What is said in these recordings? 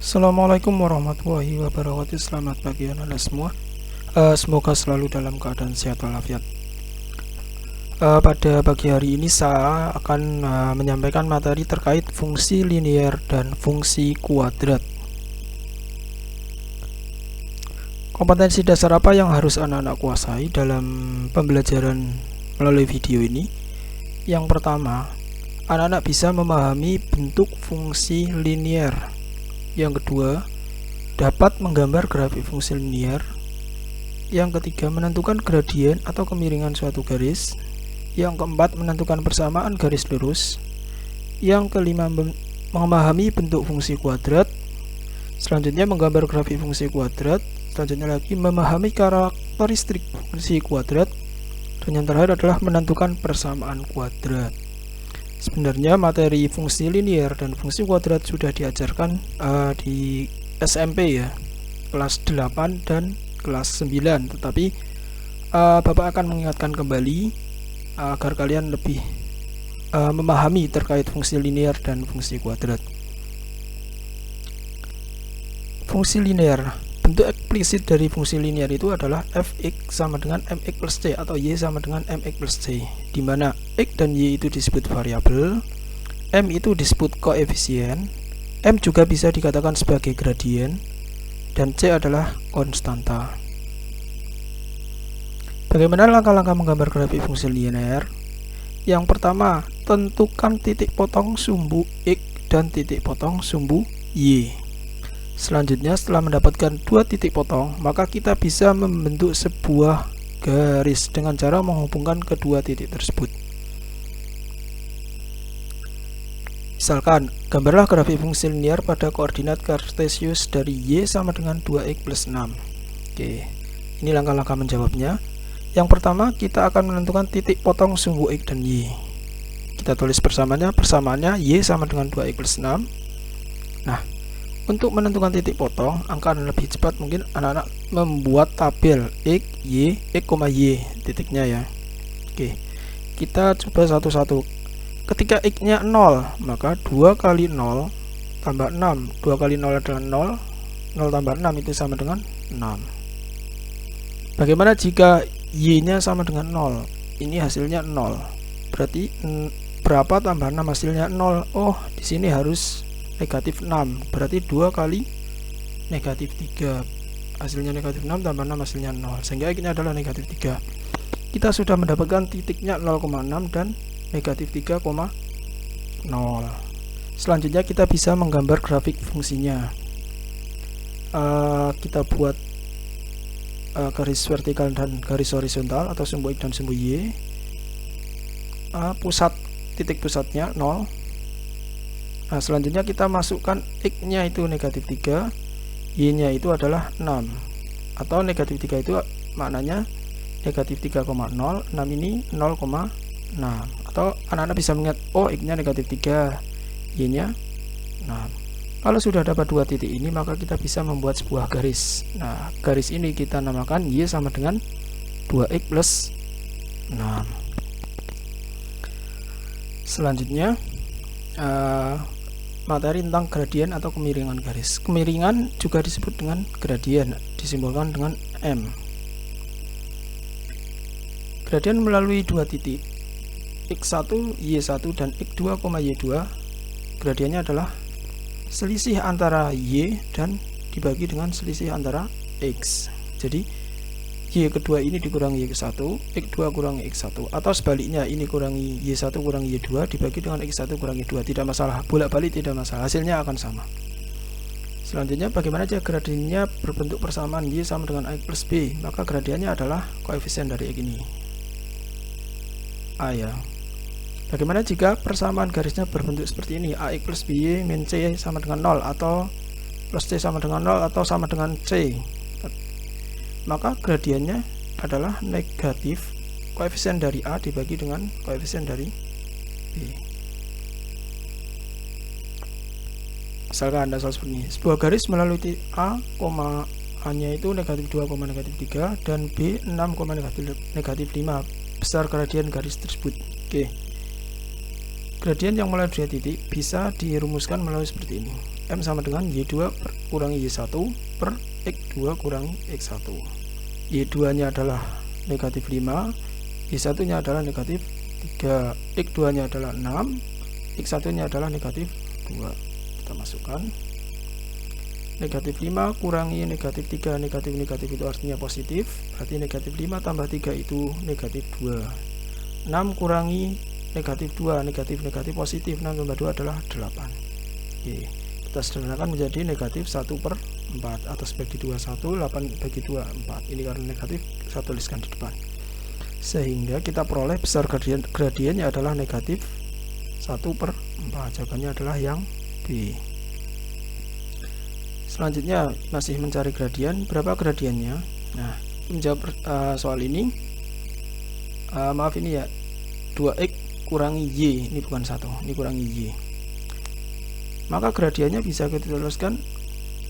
Assalamualaikum warahmatullahi wabarakatuh. Selamat pagi anak-anak semua. Semoga selalu dalam keadaan sehat walafiat. Pada pagi hari ini saya akan menyampaikan materi terkait fungsi linier dan fungsi kuadrat. Kompetensi dasar apa yang harus anak-anak kuasai dalam pembelajaran melalui video ini? Yang pertama, anak-anak bisa memahami bentuk fungsi linier. Yang kedua, dapat menggambar grafik fungsi linier. Yang ketiga, menentukan gradien atau kemiringan suatu garis. Yang keempat, menentukan persamaan garis lurus. Yang kelima, memahami bentuk fungsi kuadrat. Selanjutnya, menggambar grafik fungsi kuadrat. Selanjutnya lagi, memahami karakteristik fungsi kuadrat. Dan yang terakhir adalah menentukan persamaan kuadrat. Sebenarnya materi fungsi linier dan fungsi kuadrat sudah diajarkan di SMP ya, kelas 8 dan kelas 9, tetapi Bapak akan mengingatkan kembali agar kalian lebih memahami terkait fungsi linier dan fungsi kuadrat. Fungsi linier, bentuk eksplisit dari fungsi linier itu adalah fx sama dengan mx plus c atau y sama dengan mx plus c, di mana x dan y itu disebut variabel, m itu disebut koefisien, m juga bisa dikatakan sebagai gradien, dan c adalah konstanta. Bagaimana langkah-langkah menggambar grafik fungsi linier? Yang pertama, tentukan titik potong sumbu x dan titik potong sumbu y. Selanjutnya, setelah mendapatkan dua titik potong, maka kita bisa membentuk sebuah garis dengan cara menghubungkan kedua titik tersebut. Misalkan, gambarlah grafik fungsi linier pada koordinat kartesius dari y sama dengan 2x plus 6. Oke, ini langkah-langkah menjawabnya. Yang pertama, kita akan menentukan titik potong sumbu x dan y. Kita tulis persamaannya y sama dengan 2x plus 6. Nah, untuk menentukan titik potong, akan lebih cepat mungkin anak-anak membuat tabel x, y titiknya ya. Oke, kita coba satu-satu. Ketika x-nya 0, maka 2 kali 0 tambah 6. 2 kali 0 adalah 0. 0 tambah 6 itu sama dengan 6. Bagaimana jika y-nya sama dengan 0? Ini hasilnya 0. Berarti berapa tambah 6 hasilnya 0? Oh, di sini harus negatif 6, berarti 2 kali negatif 3, hasilnya negatif 6 tambah 6 hasilnya 0, sehingga x-nya adalah negatif 3. Kita sudah mendapatkan titiknya 0,6 dan negatif 3,0. Selanjutnya kita bisa menggambar grafik fungsinya. Kita buat garis vertikal dan garis horizontal atau sumbu x dan sumbu y. Titik pusatnya 0. Nah, selanjutnya kita masukkan x-nya itu negatif 3, y-nya itu adalah 6. Atau negatif 3 itu maknanya negatif 3,0, 6 ini 0,6. Atau anak-anak bisa mengingat, oh x-nya negatif 3, y-nya 6. Kalau sudah dapat dua titik ini, maka kita bisa membuat sebuah garis. Nah, garis ini kita namakan y sama dengan 2x plus 6. Selanjutnya, materi tentang gradien atau kemiringan garis. Kemiringan juga disebut dengan gradien, disimbolkan dengan M. Gradien melalui dua titik, x1, y1 dan x2, y2. Gradiennya adalah selisih antara y dan dibagi dengan selisih antara x. Jadi y kedua ini dikurangi y1, x2 kurangi x1, atau sebaliknya ini kurangi y1 kurangi y2 dibagi dengan x1 kurangi 2, tidak masalah, bolak-balik tidak masalah, hasilnya akan sama. Selanjutnya, bagaimana jika gradiennya berbentuk persamaan y sama dengan ax plus b? Maka gradiennya adalah koefisien dari x ini, a ya. Bagaimana jika persamaan garisnya berbentuk seperti ini, ax plus by min c sama dengan 0, atau plus c sama dengan 0, atau sama dengan c? Maka gradiennya adalah negatif koefisien dari A dibagi dengan koefisien dari B. Misalkan ada soal seperti ini, sebuah garis melalui titik A, A-nya itu negatif 2, negatif 3, dan B 6, negatif 5, besar gradien garis tersebut. Oke, gradien yang melalui dua titik bisa dirumuskan melalui seperti ini. M sama dengan Y2 kurangi Y1 per X2 kurangi X1. Y2 nya adalah negatif 5, Y1 nya adalah negatif 3, X2 nya adalah 6, X1 nya adalah negatif 2. Kita masukkan negatif 5 kurangi negatif 3, negatif itu artinya positif, berarti negatif 5 tambah 3 itu negatif 2. 6 kurangi negatif 2, negatif positif, 6 tambah 2 adalah 8. Oke, kita sederhanakan menjadi negatif 1/4, atas bagi 2 1, 8 bagi 2 4. Ini karena negatif, saya tuliskan di depan, sehingga kita peroleh besar gradiennya adalah negatif 1/4. Jawabannya adalah yang B. Selanjutnya masih mencari gradien. Berapa gradiennya? Nah, menjawab soal ini, maaf ini ya, 2x kurangi y, ini bukan 1, ini kurangi y. Maka gradiennya bisa kita tuliskan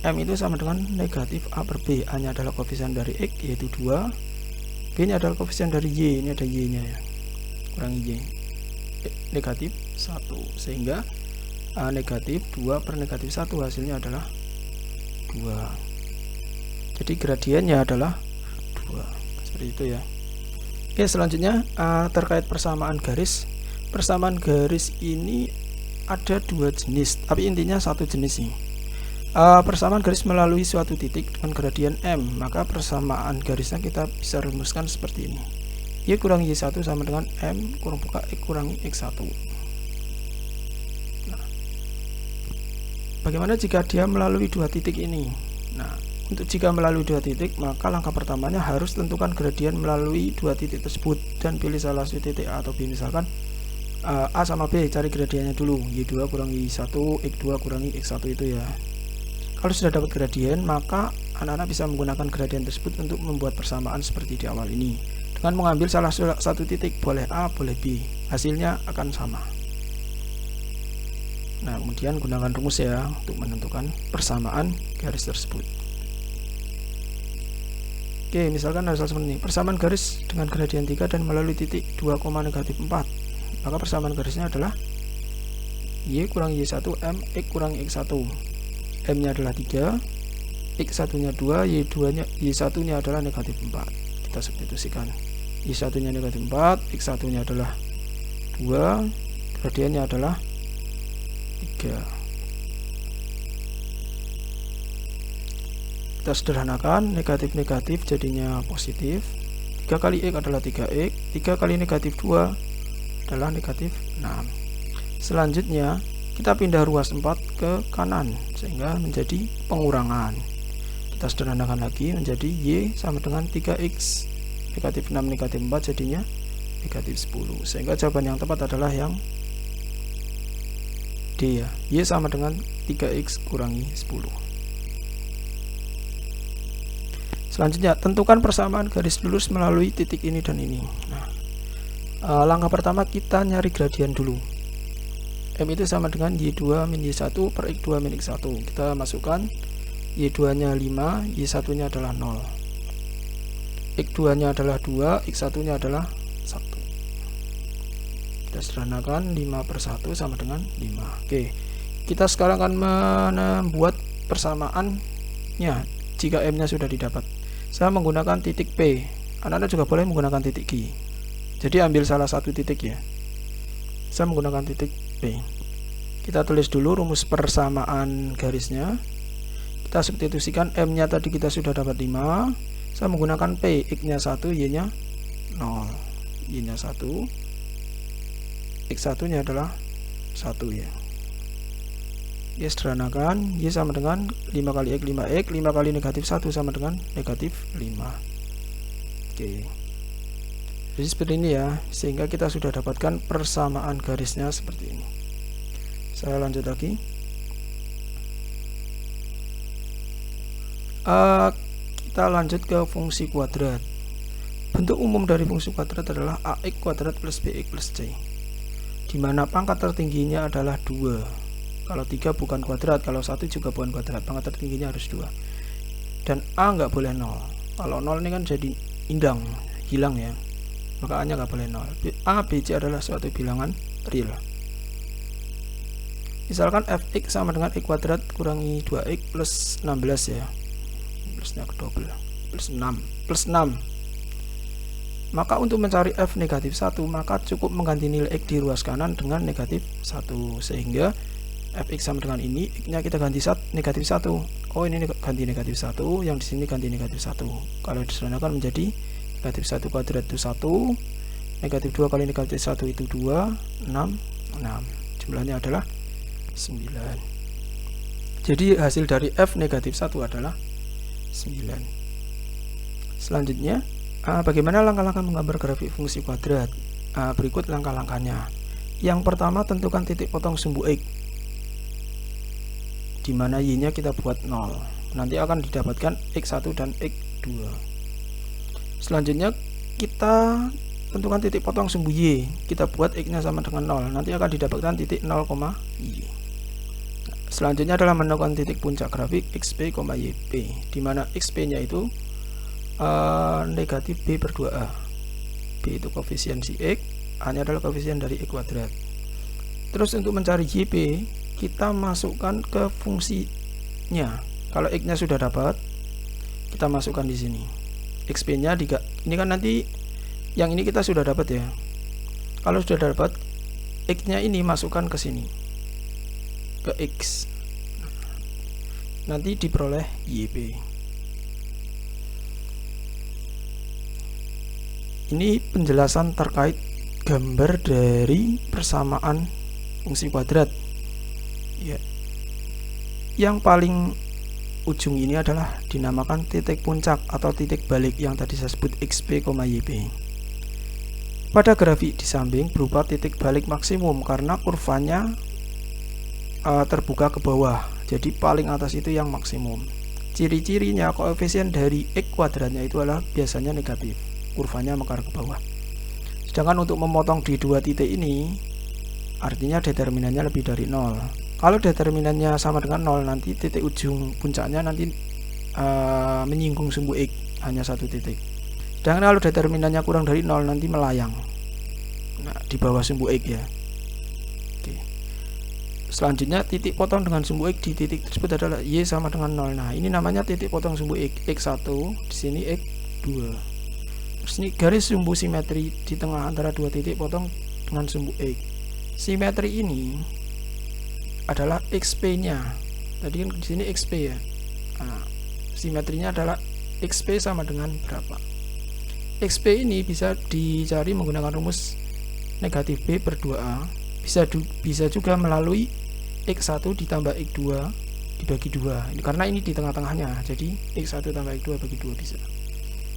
M itu sama dengan negatif A per B. A nya adalah koefisien dari X, yaitu 2, B nya adalah koefisien dari Y, ini ada Y nya ya, kurangi Y, negatif 1, sehingga A negatif 2 per negatif 1 hasilnya adalah 2. Jadi gradiennya adalah 2, seperti itu ya. Oke, selanjutnya terkait persamaan garis. Persamaan garis ini ada 2 jenis, tapi intinya satu jenis ini. Persamaan garis melalui suatu titik dengan gradien M, maka persamaan garisnya kita bisa rumuskan seperti ini. Y kurangi Y1 sama dengan M kurang buka X kurangi X1. Nah, bagaimana jika dia melalui 2 titik ini? Nah, untuk jika melalui 2 titik, maka langkah pertamanya harus tentukan gradien melalui 2 titik tersebut dan pilih salah satu titik A atau B. Misalkan A sama B, cari gradiennya dulu, Y2 kurangi Y1, X2 kurangi X1 itu ya. Kalau sudah dapat gradien, maka anak-anak bisa menggunakan gradien tersebut untuk membuat persamaan seperti di awal ini. Dengan mengambil salah satu titik, boleh A, boleh B, hasilnya akan sama. Nah, kemudian gunakan rumus ya untuk menentukan persamaan garis tersebut. Oke, misalkan hasil seperti ini. Persamaan garis dengan gradien 3 dan melalui titik 2, negatif 4. Maka persamaan garisnya adalah Y kurangi Y1 M X kurangi X1. M nya adalah 3, X1 nya 2, Y1 nya adalah negatif 4. Kita substitusikan, Y1 nya negatif 4, X1 nya adalah 2, gradiennya adalah 3. Kita sederhanakan, negatif jadinya positif. 3 kali X adalah 3X, 3 kali negatif 2 adalah negatif 6. Selanjutnya kita pindah ruas 4 ke kanan sehingga menjadi pengurangan. Kita sederhanakan lagi menjadi Y sama dengan 3X, negatif 6 negatif 4 jadinya negatif 10, sehingga jawaban yang tepat adalah yang D ya, Y sama dengan 3X kurangi 10. Selanjutnya tentukan persamaan garis lurus melalui titik ini dan ini. Nah, langkah pertama kita nyari gradien dulu. M itu sama dengan Y2 min Y1 per X2 min X1. Kita masukkan Y2 nya 5, Y1 nya adalah 0, X2 nya adalah 2, X1 nya adalah 1. Kita sederhanakan, 5/1 sama dengan 5. Oke, kita sekarang akan membuat persamaannya jika M nya sudah didapat. Saya menggunakan titik P, anak-anak juga boleh menggunakan titik Q. Jadi ambil salah satu titik ya. Saya menggunakan titik P. Kita tulis dulu rumus persamaan garisnya. Kita substitusikan, M nya tadi kita sudah dapat 5. Saya menggunakan P, X nya 1, Y nya 0, Y nya 1, X1 nya adalah 1 ya. Y sederhanakan, Y sama dengan 5 kali X 5X, 5 kali negatif 1 sama dengan negatif 5. Oke, jadi seperti ini ya, sehingga kita sudah dapatkan persamaan garisnya seperti ini. Saya lanjut lagi. Kita lanjut ke fungsi kuadrat. Bentuk umum dari fungsi kuadrat adalah AX kuadrat plus BX plus C, di mana pangkat tertingginya adalah 2. Kalau 3 bukan kuadrat, kalau 1 juga bukan kuadrat, pangkat tertingginya harus 2. Dan A nggak boleh 0. Kalau 0 ini kan jadi indang, hilang ya, maka A nya nggak boleh 0. A, B, C adalah suatu bilangan real. Misalkan fx sama dengan x kuadrat kurangi 2x plus 16 ya, plusnya kedouble, plus 6. Maka untuk mencari f negatif 1, maka cukup mengganti nilai x di ruas kanan dengan negatif 1, sehingga fx sama dengan ini, x nya kita ganti negatif 1. Oh, ini ganti negatif 1, yang di sini ganti negatif 1. Kalau disederhanakan menjadi negatif 1 kuadrat itu 1, negatif 2 kali negatif 1 itu 2, 6. Jumlahnya adalah 9. Jadi hasil dari f negatif 1 adalah 9. Selanjutnya, bagaimana langkah-langkah menggambar grafik fungsi kuadrat? Berikut langkah-langkahnya. Yang pertama, tentukan titik potong sumbu x, di mana y-nya kita buat 0. Nanti akan didapatkan x1 dan x2. Selanjutnya, kita tentukan titik potong sumbu y, kita buat x-nya sama dengan 0. Nanti akan didapatkan titik 0, y. Selanjutnya adalah menentukan titik puncak grafik xp, yp, di mana xp-nya itu negatif b per 2a. B itu koefisien si x, a-nya adalah koefisien dari x kuadrat. Terus untuk mencari yp, kita masukkan ke fungsinya. Kalau x-nya sudah dapat, kita masukkan di sini. xp-nya ini kan nanti yang ini kita sudah dapat ya. Kalau sudah dapat, x-nya ini masukkan ke sini, ke x. Nanti diperoleh yp. Ini penjelasan terkait gambar dari persamaan fungsi kuadrat ya. Yang paling ujung ini adalah dinamakan titik puncak atau titik balik yang tadi saya sebut xp, yp. Pada grafik di samping berupa titik balik maksimum karena kurvanya terbuka ke bawah, jadi paling atas itu yang maksimum. Ciri-cirinya, koefisien dari x kuadratnya itu adalah biasanya negatif, kurvanya mekar ke bawah. Sedangkan untuk memotong di dua titik ini, artinya determinannya lebih dari 0. Kalau determinannya sama dengan 0, nanti titik ujung puncaknya nanti menyinggung sumbu x, hanya satu titik. Sedangkan kalau determinannya kurang dari 0, nanti melayang, nah, di bawah sumbu x ya. Oke. Selanjutnya, titik potong dengan sumbu x di titik tersebut adalah y sama dengan 0. Nah, ini namanya titik potong sumbu x, x1, di sini x2. Terus ini garis sumbu simetri di tengah antara dua titik potong dengan sumbu x. Simetri ini adalah xp-nya. Tadi kan di sini xp ya. Nah, simetrinya adalah xp sama dengan berapa? xp ini bisa dicari menggunakan rumus negatif b per 2a. Bisa juga melalui x1 ditambah x2 dibagi 2. Ini karena ini di tengah-tengahnya. Jadi x1 tambah x2 bagi 2 bisa.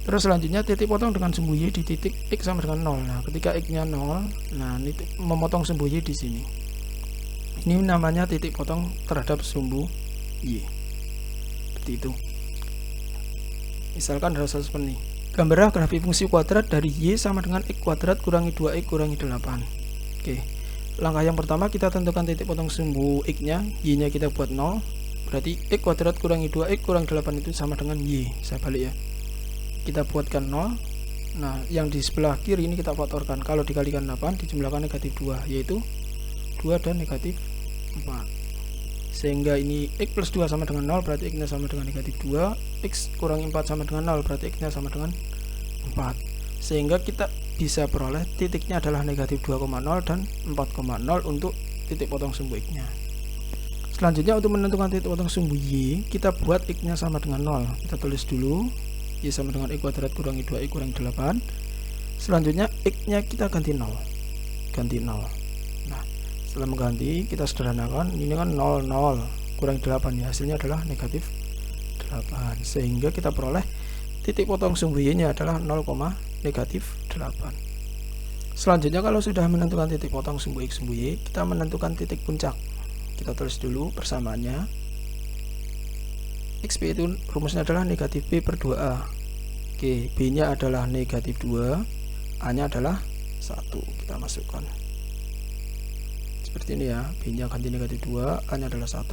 Terus selanjutnya titik potong dengan sumbu y di titik x sama dengan 0. Nah, ketika x-nya 0, nah ini memotong sumbu y di sini. Ini namanya titik potong terhadap sumbu y. Seperti itu. Misalkan ada seperti ini. Gambarlah grafik fungsi kuadrat dari y sama dengan x kuadrat kurangi 2x kurangi 8. Oke. Langkah yang pertama, kita tentukan titik potong sumbu x-nya, y-nya kita buat 0. Berarti x kuadrat kurangi 2x kurangi 8 itu sama dengan y. Saya balik ya. Kita buatkan 0. Nah, yang di sebelah kiri ini kita faktorkan. Kalau dikalikan 8 dijumlahkan negatif 2, yaitu 2 dan negatif 4. Sehingga ini x plus 2 sama dengan 0, berarti x-nya sama dengan negatif 2. X kurangi 4 sama dengan 0, berarti x-nya sama dengan 4. Sehingga kita bisa peroleh titiknya adalah negatif 2,0 dan 4,0 untuk titik potong sumbu x-nya. Selanjutnya, untuk menentukan titik potong sumbu y, kita buat x-nya sama dengan 0. Kita tulis dulu y sama dengan x kuadrat kurangi 2x kurangi 8. Selanjutnya x-nya kita ganti 0. Nah, setelah mengganti, kita sederhanakan. Ini kan 0, 0 kurangi 8 ya, hasilnya adalah negatif 8. Sehingga kita peroleh titik potong sumbu y-nya adalah 0, negatif 8. Selanjutnya, kalau sudah menentukan titik potong sumbu x sumbu y, kita menentukan titik puncak. Kita tulis dulu persamaannya. xp itu rumusnya adalah negatif b per 2a. Oke, b nya adalah negatif 2, a nya adalah 1. Kita masukkan seperti ini ya. B nya ganti negatif 2, a nya adalah 1.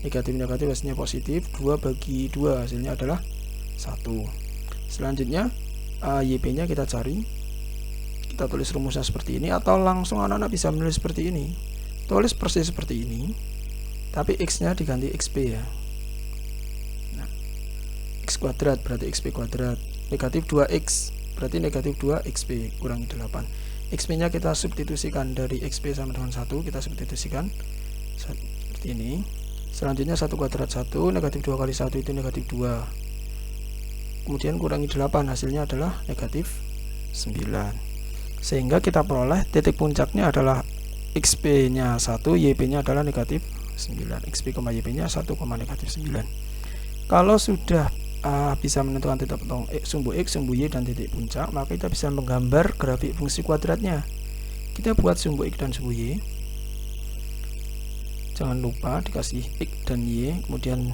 Negatif hasilnya positif, 2 bagi 2 hasilnya adalah 1. Selanjutnya yp nya kita cari. Kita tulis rumusnya seperti ini, atau langsung anak-anak bisa menulis seperti ini. Tulis persis seperti ini. tapi x nya diganti xp ya. Nah, x kuadrat berarti xp kuadrat, negatif 2x berarti negatif 2 xp kurangi 8. xp nya kita substitusikan, dari xp sama dengan 1 kita substitusikan seperti ini. Selanjutnya 1 kuadrat 1, negatif 2 kali 1 itu negatif 2, kemudian kurangi 8, hasilnya adalah negatif 9. Sehingga kita peroleh titik puncaknya adalah xp nya 1, yp nya adalah negatif 9. xp, yp nya 1, negatif 9. Kalau sudah bisa menentukan titik potong sumbu x, sumbu y, dan titik puncak, maka kita bisa menggambar grafik fungsi kuadratnya. Kita buat sumbu x dan sumbu y. Jangan lupa dikasih x dan y, kemudian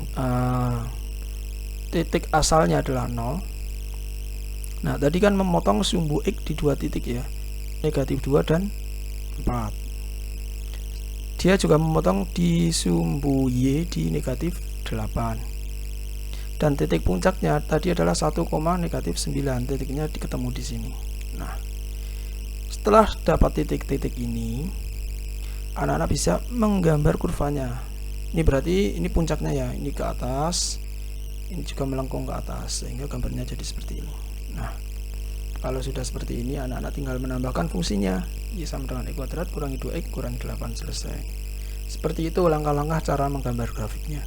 titik asalnya adalah 0. Nah, tadi kan memotong sumbu x di 2 titik ya, negatif 2 dan 4. Dia juga memotong di sumbu y di negatif 8. Dan titik puncaknya tadi adalah 1, negatif 9. Titiknya ketemu di sini. Nah, setelah dapat titik-titik ini, anak-anak bisa menggambar kurvanya. Ini berarti ini puncaknya ya, ini ke atas, ini juga melengkung ke atas, sehingga gambarnya jadi seperti ini. Nah, kalau sudah seperti ini, anak-anak tinggal menambahkan fungsinya. Y sama dengan x kuadrat kurangi 2x kurangi 8, selesai. Seperti itu langkah-langkah cara menggambar grafiknya.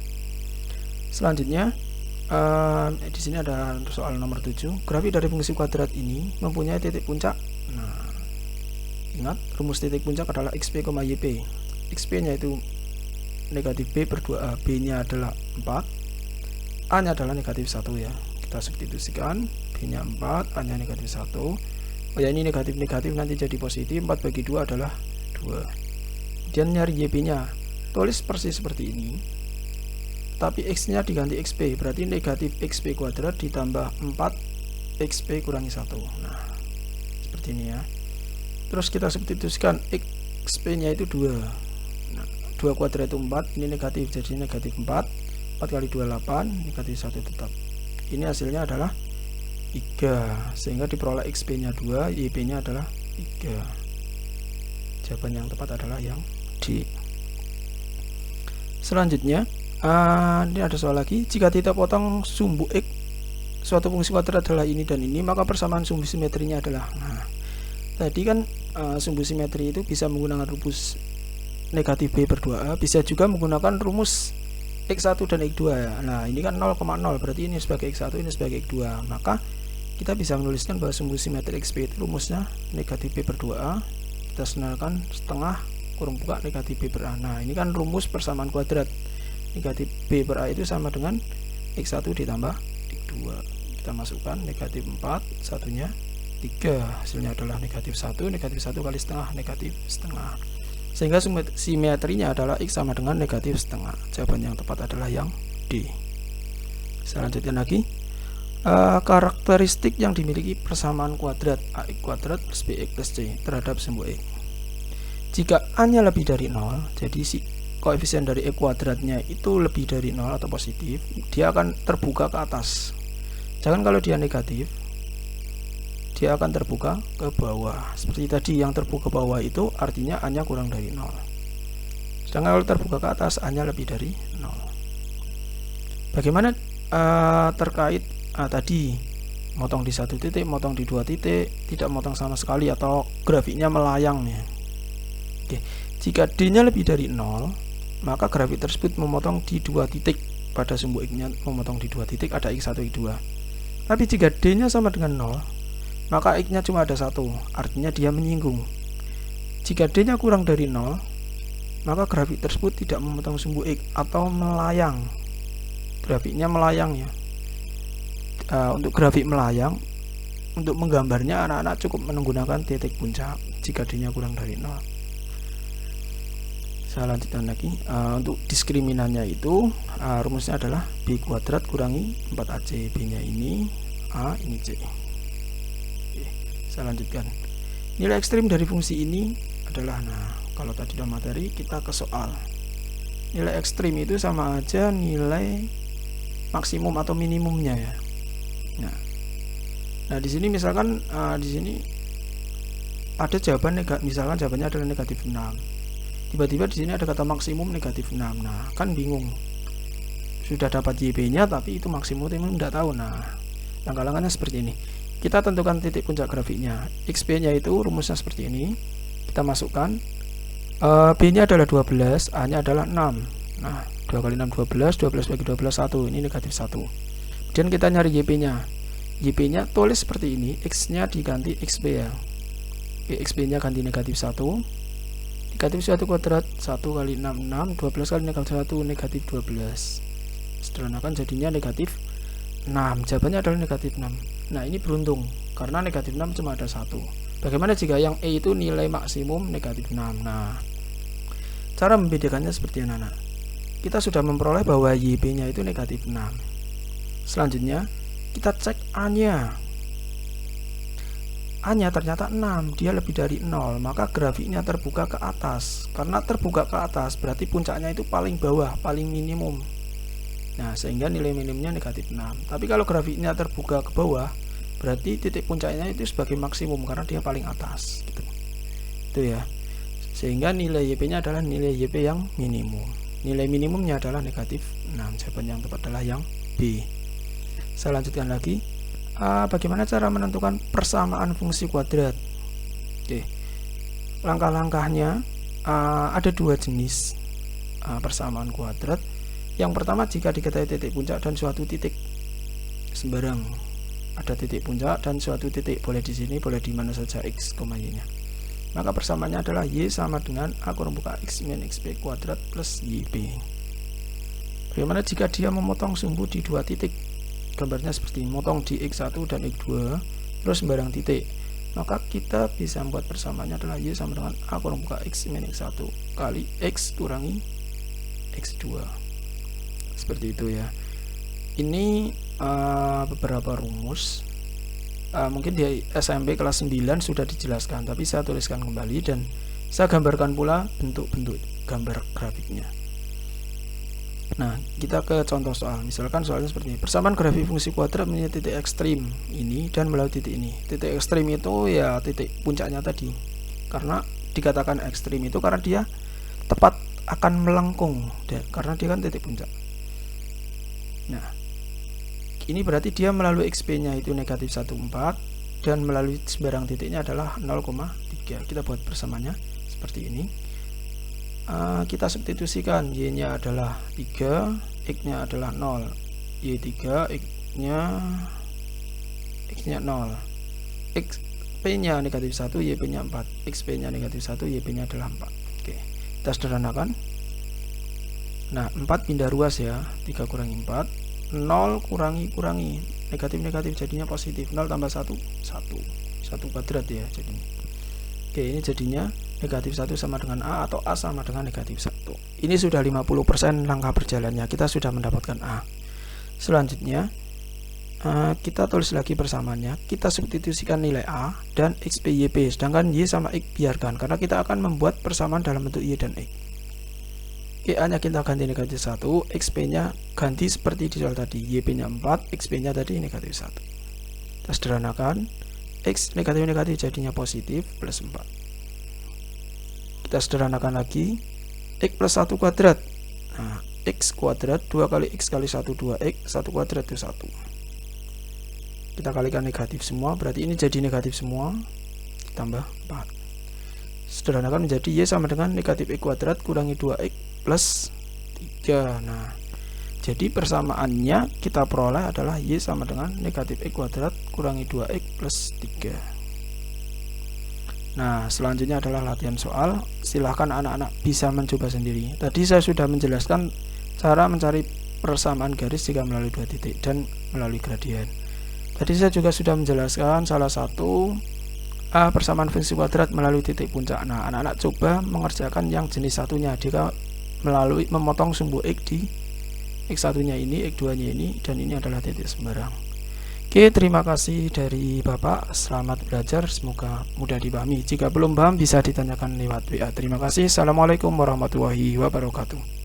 Selanjutnya, di sini ada soal nomor 7. Grafik dari fungsi kuadrat ini mempunyai titik puncak. Nah, ingat rumus titik puncak adalah xp, yp. xp nya itu negatif b per 2a, b nya adalah 4, a nya adalah negatif 1 ya. Kita substitusikan, b nya 4, a nya negatif 1. Oh ya, ini negatif-negatif nanti jadi positif, 4 bagi 2 adalah 2. Kemudian nyari yp nya, tulis persis seperti ini, tapi x nya diganti xp, berarti negatif xp kuadrat ditambah 4 xp kurangi 1. Nah, seperti ini ya. Terus kita substitusikan, xp nya itu 2. Nah, 2 kuadrat itu 4, ini negatif, jadi negatif 4. 4 kali 2 8, negatif 1 tetap. Ini hasilnya adalah 3, sehingga diperoleh xp nya 2, yp nya adalah 3. Jawaban yang tepat adalah yang D. Selanjutnya, ini ada soal lagi. Jika titik potong sumbu x suatu fungsi kuadrat adalah ini dan ini, maka persamaan sumbu simetrinya adalah, nah, tadi kan sumbu simetri itu bisa menggunakan rumus negatif b per 2a, bisa juga menggunakan rumus x1 dan x2 ya. Nah, ini kan 0,0, berarti ini sebagai x1, ini sebagai x2. Maka kita bisa menuliskan bahwa sumbu simetri xp itu rumusnya negatif b per 2a, kita senarkan setengah kurung buka negatif b per a. Nah, ini kan rumus persamaan kuadrat. Negatif b per a itu sama dengan x1 ditambah x2. Kita masukkan negatif 4, satunya 3, hasilnya adalah negatif 1, negatif 1 kali setengah, negatif setengah. Sehingga simetrinya adalah x sama dengan negatif setengah. Jawaban yang tepat adalah yang D. Selanjutnya lagi, karakteristik yang dimiliki persamaan kuadrat ax kuadrat plus bx plus c terhadap sumbu x. Jika a nya lebih dari 0, jadi si koefisien dari x kuadratnya itu lebih dari 0 atau positif, dia akan terbuka ke atas. Jangan kalau dia negatif, dia akan terbuka ke bawah. Seperti tadi, yang terbuka ke bawah itu artinya a nya kurang dari 0. Sedangkan kalau terbuka ke atas, a nya lebih dari 0. Bagaimana terkait tadi motong di 1 titik, motong di 2 titik, tidak motong sama sekali, atau grafiknya melayang ya. Oke, jika d nya lebih dari 0, maka grafik tersebut memotong di 2 titik. Pada sumbu x nya memotong di 2 titik, ada x1, x2. Tapi jika d nya sama dengan 0, maka x nya cuma ada 1, artinya dia menyinggung. Jika d nya kurang dari 0, maka grafik tersebut tidak memotong sumbu x atau melayang. Grafiknya melayang ya. Untuk grafik melayang, untuk menggambarnya anak-anak cukup menggunakan titik puncak jika d nya kurang dari 0. Saya lanjutkan lagi. Untuk diskriminannya itu rumusnya adalah b kuadrat kurangi 4ac, b nya ini a, ini c. Oke, saya lanjutkan. Nilai ekstrim dari fungsi ini adalah, nah, kalau tadi dalam materi kita ke soal, nilai ekstrim itu sama aja nilai maksimum atau minimumnya ya. Nah di sini misalkan di sini ada jawaban misalkan jawabannya adalah negatif 6. tiba-tiba di sini ada kata maksimum negatif 6. Nah, kan bingung. Sudah dapat YP-nya tapi itu maksimum tidak tahu. Nah, langkah-langkahnya seperti ini. Kita tentukan titik puncak grafiknya. XP-nya itu rumusnya seperti ini. Kita masukkan B-nya adalah 12, A-nya adalah 6. Nah, 2 kali 6 12, 12 bagi 12 1. Ini negatif 1. Kemudian kita nyari YP-nya. YP-nya tulis seperti ini, X-nya diganti XP ya. XP-nya ganti negatif 1. Negatif 1 kuadrat 1 kali 6 6, 12 kali negatif 1 negatif 12. Sederhanakan jadinya negatif 6. Jawabannya adalah negatif 6. Nah, ini beruntung karena negatif 6 cuma ada 1. Bagaimana jika yang E itu nilai maksimum negatif 6? Nah, cara membedakannya seperti anak-anak. Kita sudah memperoleh bahwa YP-nya itu negatif 6. Selanjutnya, kita cek A-nya. A-nya ternyata 6, dia lebih dari 0, maka grafiknya terbuka ke atas. Karena terbuka ke atas berarti puncaknya itu paling bawah, paling minimum. Nah, sehingga nilai minimumnya negatif 6. Tapi kalau grafiknya terbuka ke bawah, berarti titik puncaknya itu sebagai maksimum karena dia paling atas gitu. Itu ya. Sehingga nilai YP-nya adalah nilai YP yang minimum. Nilai minimumnya adalah negatif 6. Jawaban yang tepat adalah yang B. Saya lanjutkan lagi. Bagaimana cara menentukan persamaan fungsi kuadrat? Oke. Langkah-langkahnya ada dua jenis persamaan kuadrat. Yang pertama, jika diketahui titik puncak dan suatu titik sembarang, ada titik puncak dan suatu titik, boleh di sini, boleh di mana saja X, Y-nya. Maka persamaannya adalah Y sama dengan A kurung buka X min XP kuadrat plus YP. Bagaimana jika dia memotong sumbu di dua titik? Gambarnya seperti memotong di X1 dan X2 terus sembarang titik. Maka kita bisa membuat persamaannya adalah Y sama dengan A kurung buka X min X1 kali X kurangi X2. Seperti itu ya. Ini beberapa rumus mungkin di SMP kelas 9 sudah dijelaskan, tapi saya tuliskan kembali dan saya gambarkan pula bentuk-bentuk gambar grafiknya. Nah, kita ke contoh soal. Misalkan soalnya seperti ini. Persamaan grafik fungsi kuadrat menjadi titik ekstrim ini dan melalui titik ini. Titik ekstrim itu ya titik puncaknya tadi. Karena dikatakan ekstrim itu karena dia tepat akan melengkung karena dia kan titik puncak. Nah, ini berarti dia melalui XP-nya itu negatif 14 dan melalui sembarang titiknya adalah 0,3. Kita buat persamaannya seperti ini. Kita substitusikan, Y-nya adalah 3, X-nya adalah 0, Y3, X-nya 0, XP-nya negatif 1, YP-nya 4, XP-nya negatif 1, YP-nya adalah 4. Oke, kita sederhanakan. Nah, 4 pindah ruas ya, 3 kurangi 4, 0 kurangi negatif jadinya positif, 0 tambah 1 1 kuadrat ya jadinya. Oke, ini jadinya negatif 1 sama dengan A atau A sama dengan negatif 1. Ini sudah 50% langkah berjalannya, kita sudah mendapatkan A. Selanjutnya kita tulis lagi persamaannya, kita substitusikan nilai A dan XP YP, sedangkan Y sama X biarkan karena kita akan membuat persamaan dalam bentuk Y dan X. A-nya kita ganti negatif 1, XP-nya ganti seperti di soal tadi, YP-nya 4, XP-nya tadi negatif 1. Kita sederhanakan, X negatif jadinya positif plus 4. Kita sederhanakan lagi, X plus 1 kuadrat. Nah, X kuadrat 2 kali X kali 1 2X, 1 kuadrat itu 1. Kita kalikan negatif semua, berarti ini jadi negatif semua, tambah 4. Sederhanakan menjadi Y sama dengan negatif X kuadrat kurangi 2X plus 3. Nah, jadi persamaannya kita peroleh adalah Y sama dengan negatif X kuadrat kurangi 2X plus 3. Nah, selanjutnya adalah latihan soal. Silahkan anak-anak bisa mencoba sendiri. Tadi saya sudah menjelaskan cara mencari persamaan garis jika melalui dua titik dan melalui gradien. Tadi saya juga sudah menjelaskan salah satu persamaan fungsi kuadrat melalui titik puncak. Nah, anak-anak coba mengerjakan yang jenis satunya jika melalui memotong sumbu X di X1 nya ini, X2 nya ini, dan ini adalah titik sembarang. Oke, terima kasih dari Bapak, selamat belajar, semoga mudah dipahami. Jika belum paham bisa ditanyakan lewat WA. Terima kasih. Assalamualaikum warahmatullahi wabarakatuh.